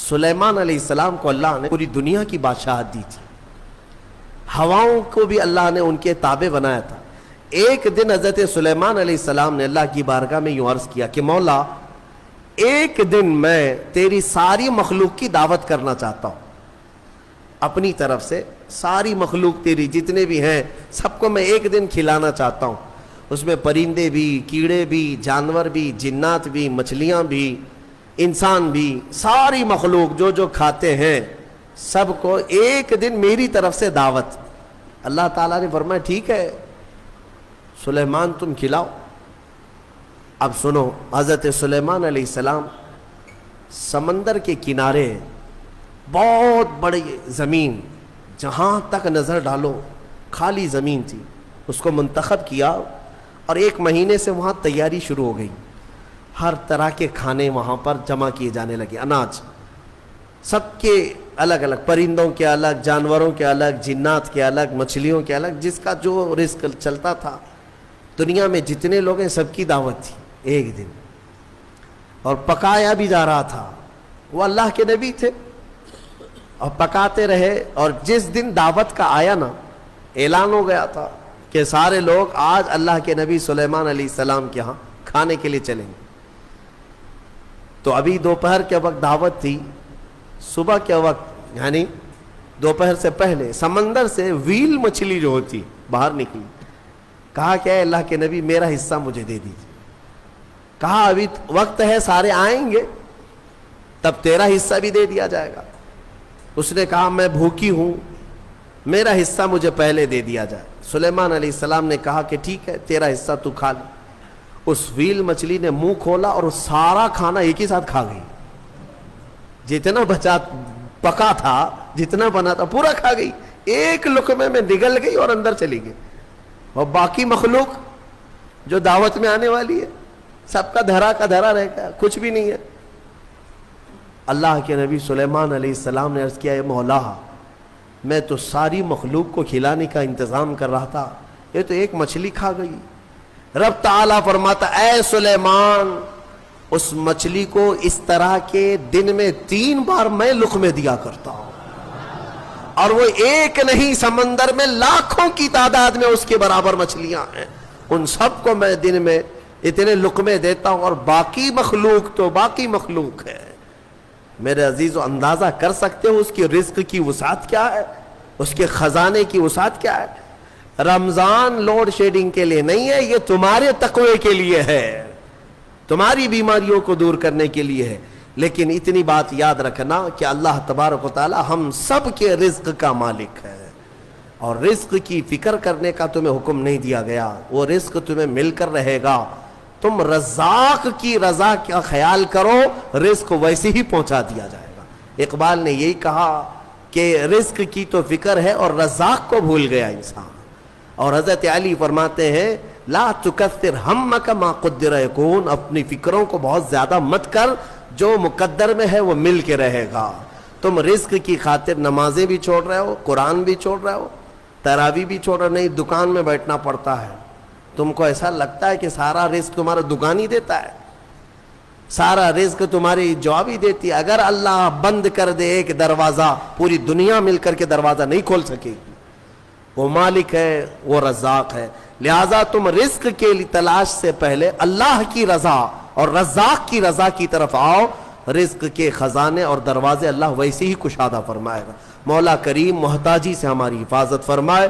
سلیمان علیہ السلام کو اللہ نے پوری دنیا کی بادشاہت دی تھی، ہواؤں کو بھی اللہ نے ان کے تابع بنایا تھا۔ ایک دن حضرت سلیمان علیہ السلام نے اللہ کی بارگاہ میں یوں عرض کیا کہ مولا، ایک دن میں تیری ساری مخلوق کی دعوت کرنا چاہتا ہوں، اپنی طرف سے ساری مخلوق تیری جتنے بھی ہیں سب کو میں ایک دن کھلانا چاہتا ہوں، اس میں پرندے بھی، کیڑے بھی، جانور بھی، جنات بھی، مچھلیاں بھی، انسان بھی، ساری مخلوق جو جو کھاتے ہیں سب کو ایک دن میری طرف سے دعوت۔ اللہ تعالیٰ نے فرمایا ٹھیک ہے سلیمان تم کھلاؤ۔ اب سنو، حضرت سلیمان علیہ السلام سمندر کے کنارے، بہت بڑی زمین، جہاں تک نظر ڈالو خالی زمین تھی، اس کو منتخب کیا اور 1 مہینے سے وہاں تیاری شروع ہو گئی۔ ہر طرح کے کھانے وہاں پر جمع کیے جانے لگے، اناج سب کے الگ الگ، پرندوں کے الگ، جانوروں کے الگ، جنات کے الگ، مچھلیوں کے الگ، جس کا جو رزق چلتا تھا دنیا میں جتنے لوگ ہیں سب کی دعوت تھی ایک دن، اور پکایا بھی جا رہا تھا۔ وہ اللہ کے نبی تھے اور پکاتے رہے، اور جس دن دعوت کا آیا نا، اعلان ہو گیا تھا کہ سارے لوگ آج اللہ کے نبی سلیمان علیہ السلام کے ہاں کھانے کے لیے چلیں گے۔ تو ابھی دوپہر کے وقت دعوت تھی، صبح کے وقت یعنی دوپہر سے پہلے سمندر سے ویل مچھلی جو ہوتی باہر نکلی، کہا کہ اے اللہ کے نبی میرا حصہ مجھے دے دیجیے۔ کہا ابھی وقت ہے، سارے آئیں گے تب تیرا حصہ بھی دے دیا جائے گا۔ اس نے کہا میں بھوکی ہوں، میرا حصہ مجھے پہلے دے دیا جائے۔ سلیمان علیہ السلام نے کہا کہ ٹھیک ہے تیرا حصہ تو کھا لے۔ اس ویل مچھلی نے منہ کھولا اور سارا کھانا ایک ہی ساتھ کھا گئی، جتنا بچا پکا تھا، جتنا بنا تھا پورا کھا گئی، ایک لقمے میں نگل گئی اور اندر چلی گئی۔ اور باقی مخلوق جو دعوت میں آنے والی ہے سب کا دھرا رہ گیا، کچھ بھی نہیں ہے۔ اللہ کے نبی سلیمان علیہ السلام نے عرض کیا اے مولا، میں تو ساری مخلوق کو کھلانے کا انتظام کر رہا تھا، یہ تو ایک مچھلی کھا گئی۔ رب تعالیٰ فرماتا اے سلیمان، اس مچھلی کو اس طرح کے دن میں 3 بار میں لقمے دیا کرتا ہوں، اور وہ ایک نہیں، سمندر میں لاکھوں کی تعداد میں اس کے برابر مچھلیاں ہیں، ان سب کو میں دن میں اتنے لقمے دیتا ہوں، اور باقی مخلوق تو باقی مخلوق ہے۔ میرے عزیزو، اندازہ کر سکتے ہو اس کی رزق کی وسعت کیا ہے، اس کے خزانے کی وسعت کیا ہے؟ رمضان لوڈ شیڈنگ کے لیے نہیں ہے، یہ تمہارے تقوی کے لیے ہے، تمہاری بیماریوں کو دور کرنے کے لیے ہے۔ لیکن اتنی بات یاد رکھنا کہ اللہ تبارک و تعالی ہم سب کے رزق کا مالک ہے، اور رزق کی فکر کرنے کا تمہیں حکم نہیں دیا گیا، وہ رزق تمہیں مل کر رہے گا۔ تم رزاق کی رضا کا خیال کرو، رزق ویسے ہی پہنچا دیا جائے گا۔ اقبال نے یہی کہا کہ رزق کی تو فکر ہے اور رزاق کو بھول گیا انسان۔ اور حضرت علی فرماتے ہیں لا تکثر ہمک ما قدر یکون، اپنی فکروں کو بہت زیادہ مت کر، جو مقدر میں ہے وہ مل کے رہے گا۔ تم رزق کی خاطر نمازیں بھی چھوڑ رہے ہو، قرآن بھی چھوڑ رہے ہو، تراویح بھی چھوڑ رہے ہو، نہیں دکان میں بیٹھنا پڑتا ہے، تم کو ایسا لگتا ہے کہ سارا رزق تمہارا دکان ہی دیتا ہے، سارا رزق تمہاری جاب ہی دیتی ہے۔ اگر اللہ بند کر دے ایک دروازہ، پوری دنیا مل کر کے دروازہ نہیں کھول سکے گی۔ وہ مالک ہے، وہ رزاق ہے، لہٰذا تم رزق کے لیے تلاش سے پہلے اللہ کی رضا اور رزاق کی رضا کی طرف آؤ، رزق کے خزانے اور دروازے اللہ ویسے ہی کشادہ فرمائے گا۔ مولا کریم محتاجی سے ہماری حفاظت فرمائے۔